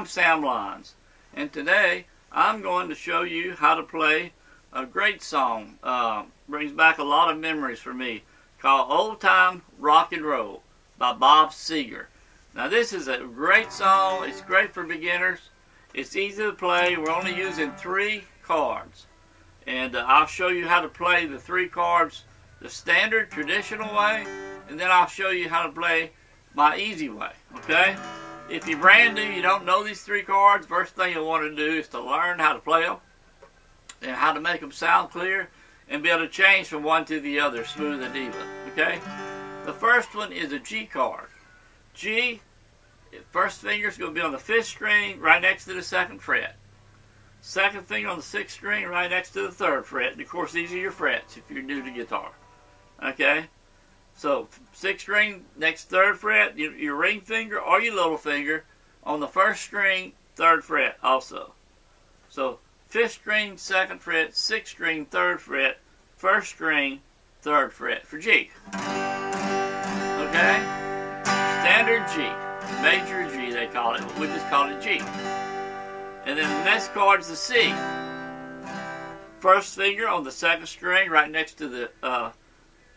I'm Sam Lyons, and today I'm going to show you how to play a great song. Brings back a lot of memories for me, called Old Time Rock and Roll by Bob Seger. Now this is a great song. It's great for beginners. It's easy to play. We're only using 3 chords. And I'll show you how to play the 3 chords the standard, traditional way, and then I'll show you how to play my easy way, okay? If you're brand new, you don't know these 3 chords, first thing you'll want to do is to learn how to play them and how to make them sound clear and be able to change from one to the other smooth and even, okay? The first one is a G chord. G, first finger is going to be on the 5th string right next to the 2nd fret. Second finger on the 6th string right next to the 3rd fret. And of course, these are your frets if you're new to guitar. Okay? So, 6th string next 3rd fret, your ring finger or your little finger on the 1st string, 3rd fret also. So, 5th string, 2nd fret, 6th string, 3rd fret, 1st string, 3rd fret for G. Okay? Standard G. Major G they call it, but we just call it G. And then the next chord is the C. First finger on the 2nd string right next to the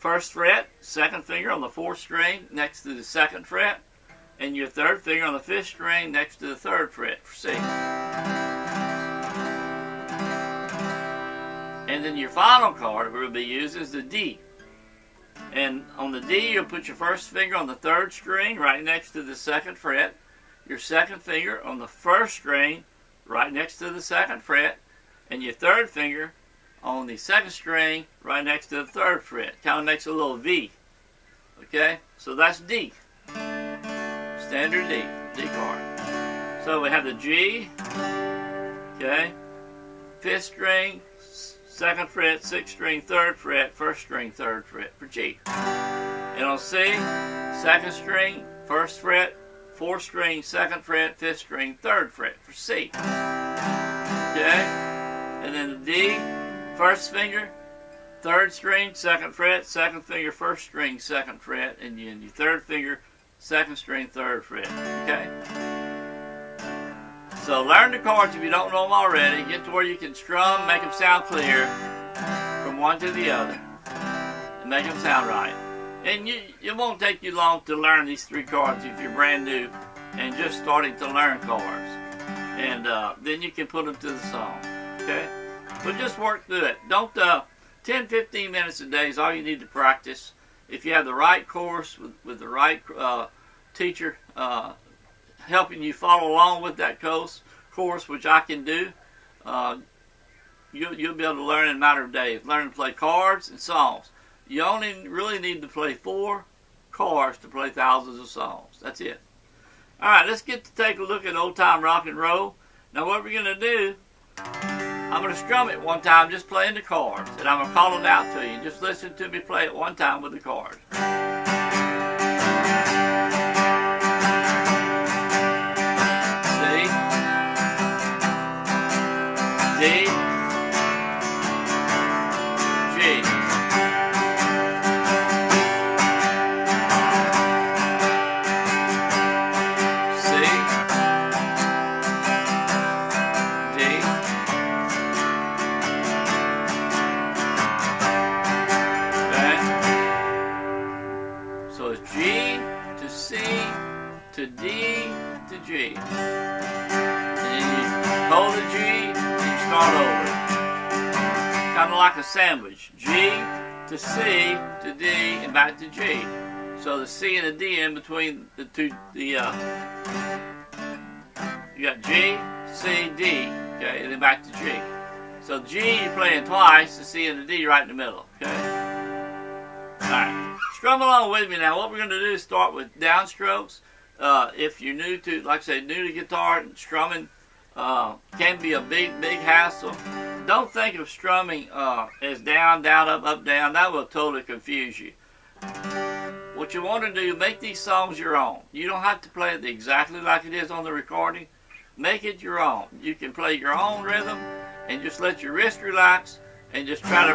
1st fret. Second finger on the 4th string next to the 2nd fret. And your 3rd finger on the 5th string next to the 3rd fret for C. And then your final chord we'll be using is the D. And on the D, you'll put your first finger on the 3rd string right next to the 2nd fret. Your second finger on the 1st string right next to the 2nd fret, and your 3rd finger on the 2nd string right next to the 3rd fret. Kind of makes a little V. Okay? So that's D. Standard D. D chord. So we have the G. Okay? 5th string, 2nd fret, 6th string, 3rd fret, 1st string, 3rd fret for G. And on C, 2nd string, 1st fret, 4th string, 2nd fret, 5th string, 3rd fret for C. Okay? And then the D, 1st finger, 3rd string, 2nd fret, 2nd finger, 1st string, 2nd fret, and your 3rd finger, 2nd string, 3rd fret. Okay? So learn the chords if you don't know them already. Get to where you can strum, make them sound clear from one to the other, and make them sound right. And it won't take you long to learn these 3 chords if you're brand new and just starting to learn chords. And then you can put them to the song. Okay? But just work through it. Don't 10-15 minutes a day is all you need to practice. If you have the right course with the right teacher helping you follow along with that course, which I can do, you'll be able to learn in a matter of days. Learn to play chords and songs. You only really need to play 4 chords to play thousands of songs. That's it. Alright, let's get to take a look at old time rock and roll. Now what we're going to do, I'm going to strum it one time just playing the chords. And I'm going to call it out to you. Just listen to me play it one time with the chords. C, D, G. So it's G to C to D to G. And then you hold the G and you start over. Kind of like a sandwich. G to C to D and back to G. So the C and the D in between the two, you got G, C, D, okay, and then back to G. So G you're playing twice, the C and the D right in the middle, okay? Alright. Strum along with me now. What we're going to do is start with downstrokes. If you're new to, like I say, new to guitar, strumming can be a big hassle. Don't think of strumming as down, down, up, down. That will totally confuse you. What you want to do, make these songs your own. You don't have to play it exactly like it is on the recording. Make it your own. You can play your own rhythm and just let your wrist relax and just try to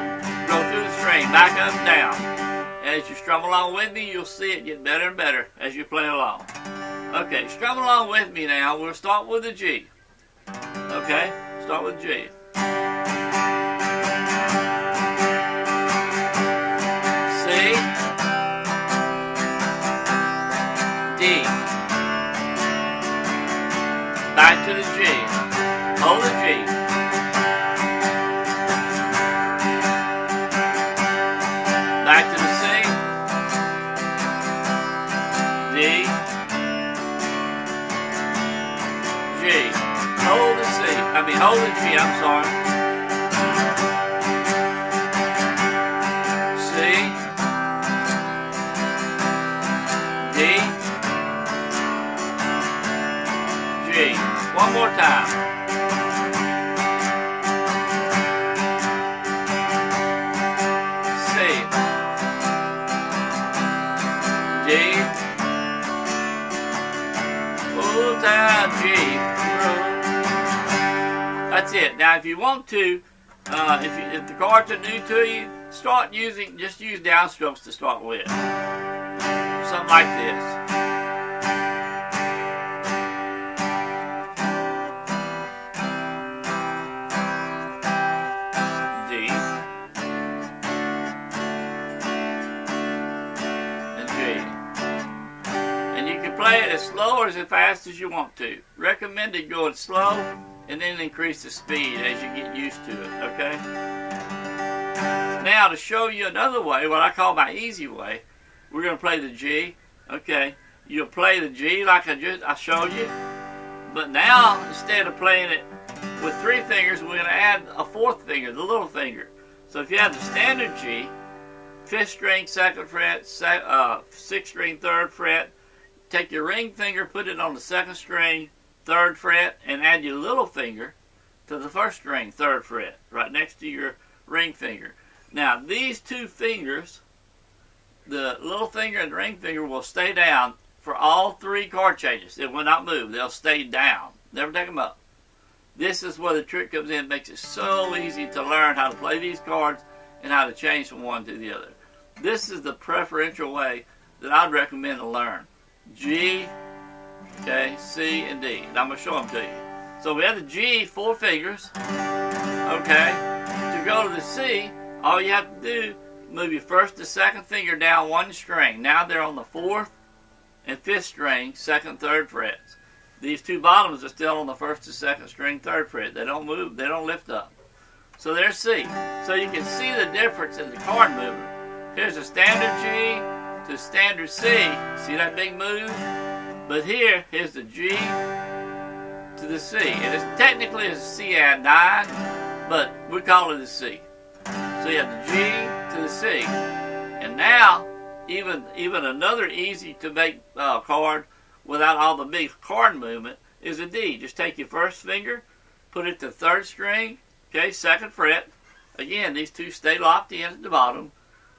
go through the string, back up and down. And as you strum along with me, you'll see it get better and better as you play along. Okay, strum along with me now. We'll start with the G. Okay, start with G. C, D. Back to the G. Hold the G. Back to the C. D. G. Hold the C. Hold the G, I'm sorry. C. D. G. One more time. C. D. Full time G. That's it. Now, if you want to, if the chords are new to you, just use downstrokes to start with. Something like this. D and G. And you can play it as slow or as fast as you want to. Recommended going slow and then increase the speed as you get used to it, okay? Now, to show you another way, what I call my easy way, we're going to play the G, okay? You'll play the G like I showed you, but now, instead of playing it with 3 fingers, we're going to add a 4th finger, the little finger. So if you have the standard G, 5th string, 2nd fret, 6th string, 3rd fret, take your ring finger, put it on the 2nd string, 3rd fret, and add your little finger to the 1st string, 3rd fret, right next to your ring finger. Now, these 2 fingers, the little finger and the ring finger, will stay down for all 3 chord changes. They will not move. They'll stay down. Never take them up. This is where the trick comes in. It makes it so easy to learn how to play these chords and how to change from one to the other. This is the preferential way that I'd recommend to learn. G, okay, C, and D. And I'm going to show them to you. So we have the G, 4 fingers. Okay. To go to the C, all you have to do, move your 1st to 2nd finger down 1 string. Now they're on the 4th and 5th string, 2nd, 3rd frets. These 2 bottoms are still on the 1st to 2nd string, 3rd fret. They don't move, they don't lift up. So there's C. So you can see the difference in the chord movement. Here's a standard G to standard C. See that big move? But here's the G to the C. And it's technically a C add 9, but we call it a C. So you have the G to the C. And now, even another easy to make chord without all the big chord movement is a D. Just take your 1st finger, put it to 3rd string, okay, 2nd fret. Again, these 2 stay locked in at the bottom.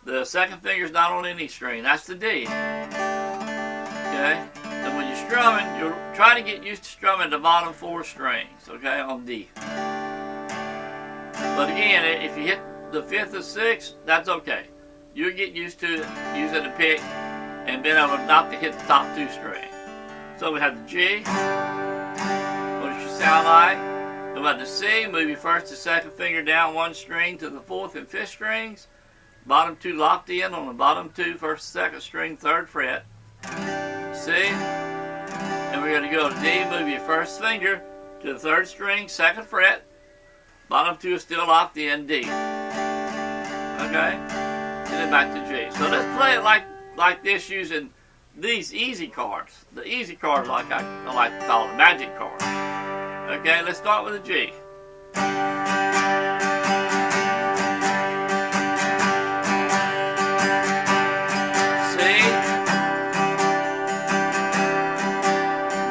The 2nd finger's not on any string. That's the D. Okay? And when you're strumming, you're trying to get used to strumming the bottom 4 strings, okay, on D. But again, if you hit the 5th or 6th, that's okay. You'll get used to using the pick and being able not to hit the top 2 strings. So we have the G. What does it sound like? We have the C. Move your 1st to 2nd finger down 1 string to the 4th and 5th strings. Bottom 2 locked in on the bottom 2, 1st, 2nd string, 3rd fret. C. And we're going to go to D. Move your 1st finger to the 3rd string, 2nd fret. Bottom 2 is still locked in, D. Okay? And then back to G. So let's play it like this using these easy chords. The easy chords, like I like to call them, magic chords. Okay, let's start with a G. C.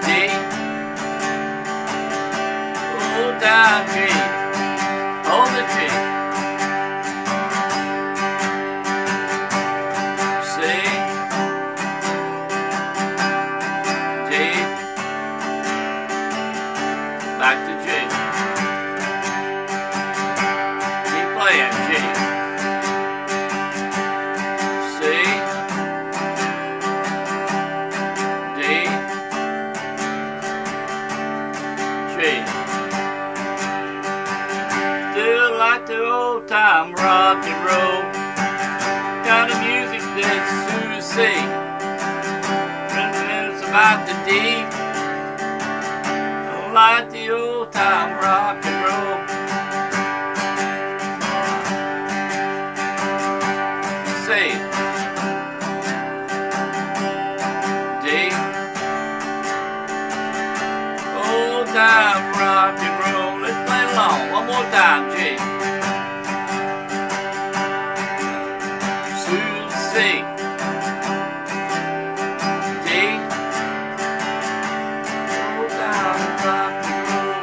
D. Full down G. Hold the G. C. D. Back to G. like the old time rock and roll. Kind of music that's soothing. It's about the deep. Like the old time rock and roll. Say D. Old time rock and roll. Let's play along one more time, G. C. D. Old time rock and roll.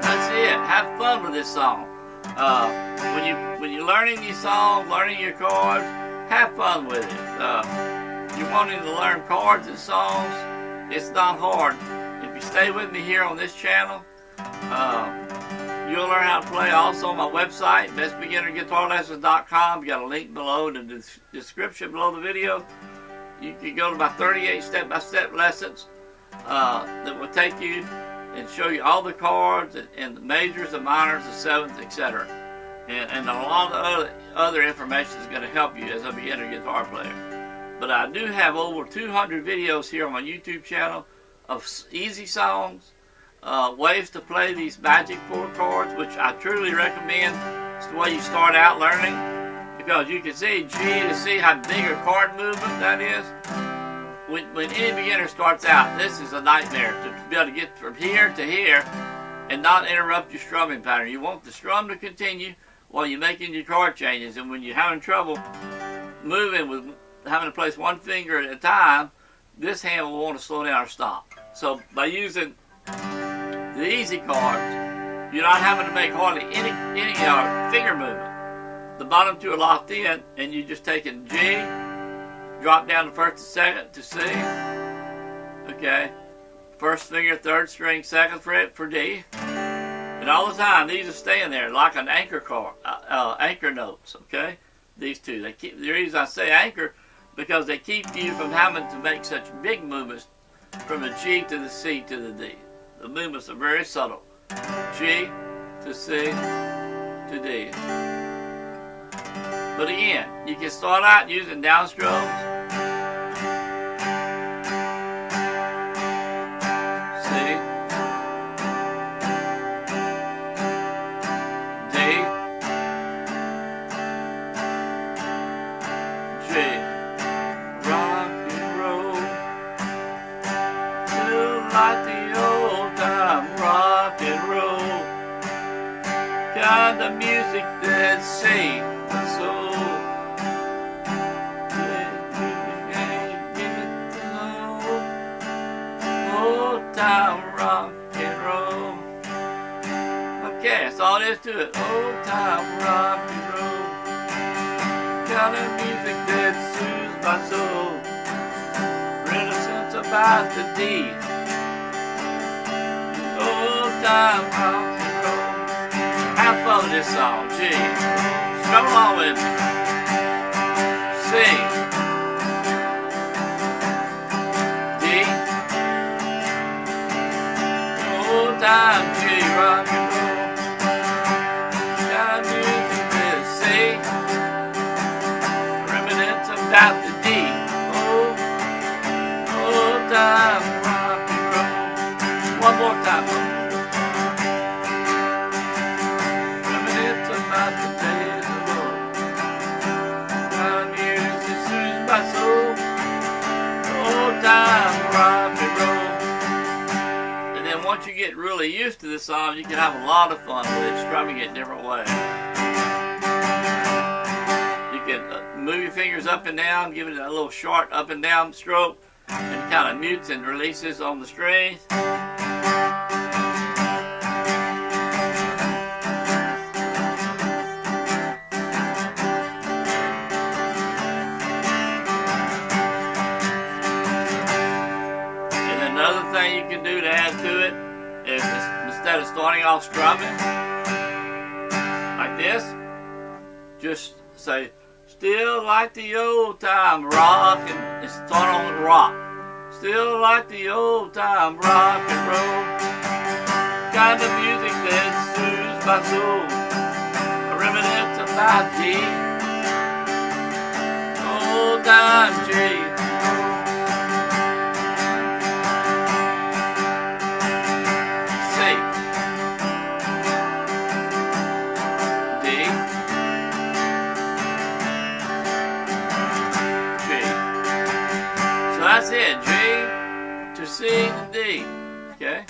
That's it. Have fun with this song. When you're learning these songs, learning your chords, have fun with it. You're wanting to learn chords and songs, it's not hard. If you stay with me here on this channel, you'll learn how to play also on my website, bestbeginnerguitarlessons.com. You got a link below in the description below the video. You can go to my 38 step-by-step lessons that will take you and show you all the chords and the majors, the minors, the sevenths, etc. And a lot of other information is going to help you as a beginner guitar player. But I do have over 200 videos here on my YouTube channel of easy songs, ways to play these magic 4 chords, which I truly recommend. It's the way you start out learning, because you can see G to C how big a chord movement that is. When any beginner starts out, this is a nightmare to be able to get from here to here and not interrupt your strumming pattern. You want the strum to continue while you're making your chord changes, and when you're having trouble moving with having to place one finger at a time, this hand will want to slow down or stop. So by using the easy chords, you're not having to make hardly any finger movement. The bottom 2 are locked in, and you're just taking G, drop down the first and second to C. Okay, first finger, 3rd string, 2nd fret for D. And all the time, these are staying there like an anchor chord, anchor notes. Okay, these two. They keep. The reason I say anchor, because they keep you from having to make such big movements from the G to the C to the D. The movements are very subtle. G to C to D. But again, you can start out using downstrokes. C. D. G. Rock and roll. Still like the old time rock and roll. Kind of music that sings the soul. Old time rock and roll. Okay, that's all there is to it. Old time rock and roll. Kind of music that soothes my soul. Renaissance about the D. Old time rock and roll. Have fun with this song, G. Come along with me. Sing. D. Old time G, rock and roll. Got music to say. Remnants about the D. Old time rock and roll. One more time. About the days of old. Time music soothes my soul. Old time rock and roll. And then once you get really used to this song, you can have a lot of fun with it, strumming it different ways. You can move your fingers up and down, give it a little short up and down stroke, and it kind of mutes and releases on the strings. Another thing you can do to add to it is, instead of starting off strumming like this, just say, still like the old time rock, and start on the rock. Still like the old time rock and roll. Kind of music that soothes my soul. A reminiscence of my G. Old time G. C. D. G. So that's it. G to C to D. Okay?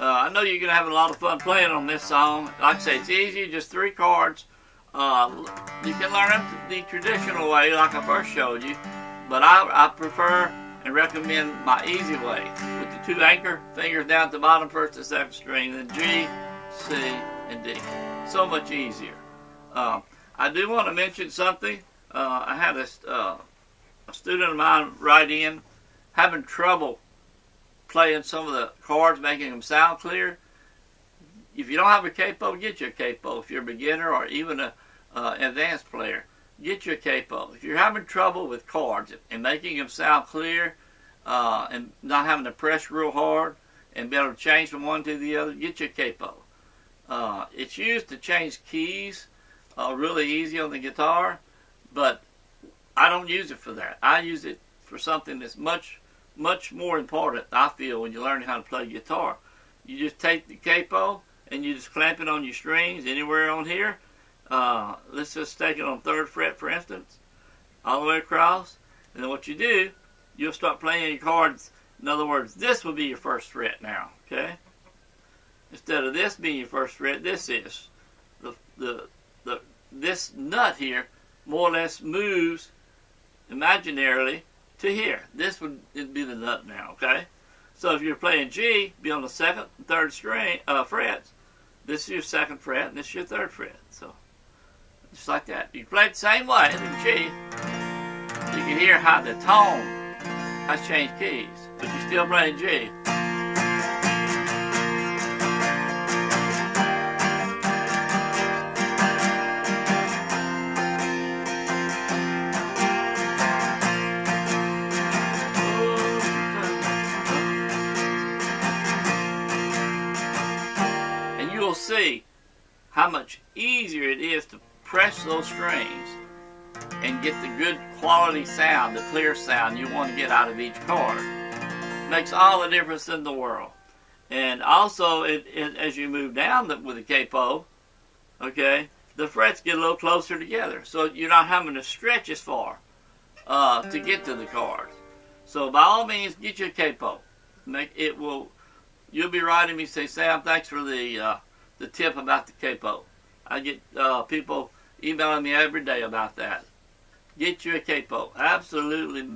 I know you're going to have a lot of fun playing on this song. Like I say, it's easy, just 3 chords. You can learn it the traditional way, like I first showed you, but I prefer and recommend my easy way, with the 2 anchor fingers down at the bottom, 1st and 2nd string, then G, C, and D. So much easier. I do want to mention something. I had a student of mine write in, having trouble playing some of the chords, making them sound clear. If you don't have a capo, get you a capo. If you're a beginner or even an advanced player, get you a capo. If you're having trouble with chords and making them sound clear and not having to press real hard and be able to change from one to the other, get you a capo. It's used to change keys really easy on the guitar, but I don't use it for that. I use it for something that's much more important, I feel, when you learn how to play guitar. You just take the capo and you just clamp it on your strings anywhere on here. Let's just take it on 3rd fret, for instance, all the way across. And then what you do, you'll start playing your chords. In other words, this will be your 1st fret now, okay? Instead of this being your 1st fret, this is. This nut here more or less moves imaginarily to here. This would be the nut now, okay? So if you're playing G, be on the 2nd and 3rd string frets. This is your 2nd fret, and this is your 3rd fret. So just like that. You play it the same way in G. You can hear how the tone has changed keys, but you're still playing G. You'll see how much easier it is to press those strings and get the good quality sound, the clear sound you want to get out of each chord. It makes all the difference in the world. And also, as you move down with the capo, okay, the frets get a little closer together, so you're not having to stretch as far to get to the chords. So by all means, get your capo. You'll be writing me, say, Sam, thanks for the tip about the capo. I get people emailing me every day about that. Get you a capo. Absolutely,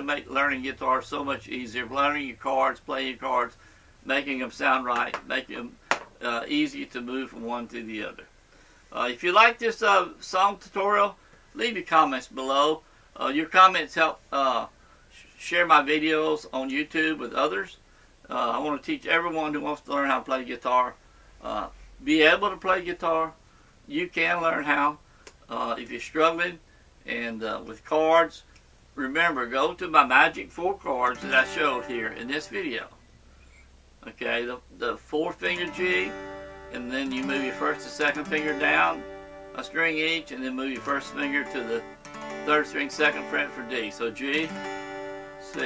make learning guitar so much easier. Learning your chords, playing your chords, making them sound right, making them easy to move from one to the other. If you like this song tutorial, leave your comments below. Your comments help share my videos on YouTube with others. I want to teach everyone who wants to learn how to play guitar. Be able to play guitar. You can learn how. If you're struggling and with chords, remember, go to my magic 4 chords that I showed here in this video. Okay, the 4-finger G, and then you move your 1st and 2nd finger down a string each, and then move your 1st finger to the 3rd string, 2nd fret for D. So G, C,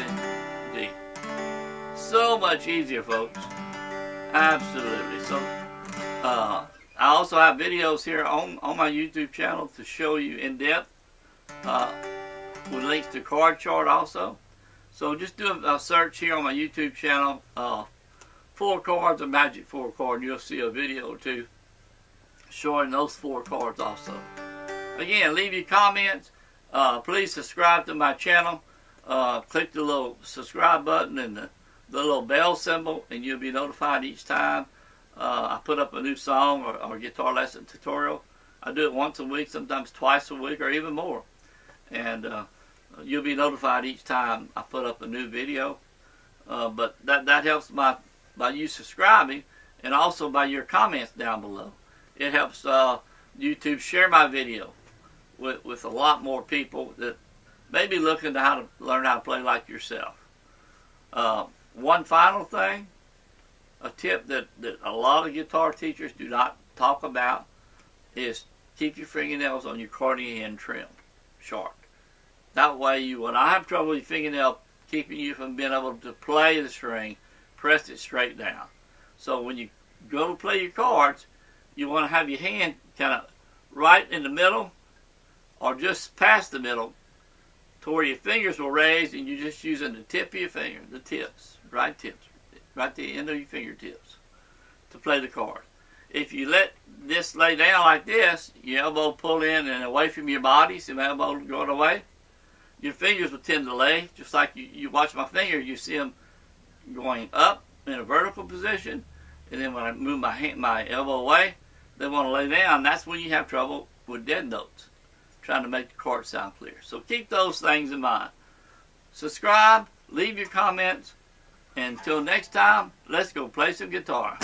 D. So much easier, folks. Absolutely. So I also have videos here on my YouTube channel to show you in depth with links to chord chart also. So just do a search here on my YouTube channel, 4 chords or magic 4 chord, and you'll see a video or 2 showing those 4 chords also. Again, leave your comments. Please subscribe to my channel. Click the little subscribe button and the little bell symbol, and you'll be notified each time I put up a new song or guitar lesson tutorial. I do it once a week, sometimes twice a week, or even more. And you'll be notified each time I put up a new video. But that helps by you subscribing, and also by your comments down below. It helps YouTube share my video with a lot more people that may be looking to learn how to play like yourself. One final thing, a tip that a lot of guitar teachers do not talk about is keep your fingernails on your accordion end trim sharp. That way, when I have trouble with your fingernail keeping you from being able to play the string, press it straight down. So when you go to play your chords, you want to have your hand kind of right in the middle or just past the middle to where your fingers will raise, and you're just using the tip of your finger, the tips, right the end of your fingertips to play the chord. If you let this lay down like this, your elbow pull in and away from your body, see my elbow going away, your fingers will tend to lay, just like you watch my finger, you see them going up in a vertical position, and then when I move my elbow away, they want to lay down. That's when you have trouble with dead notes, trying to make the chord sound clear. So keep those things in mind. Subscribe, leave your comments, and until next time, let's go play some guitar.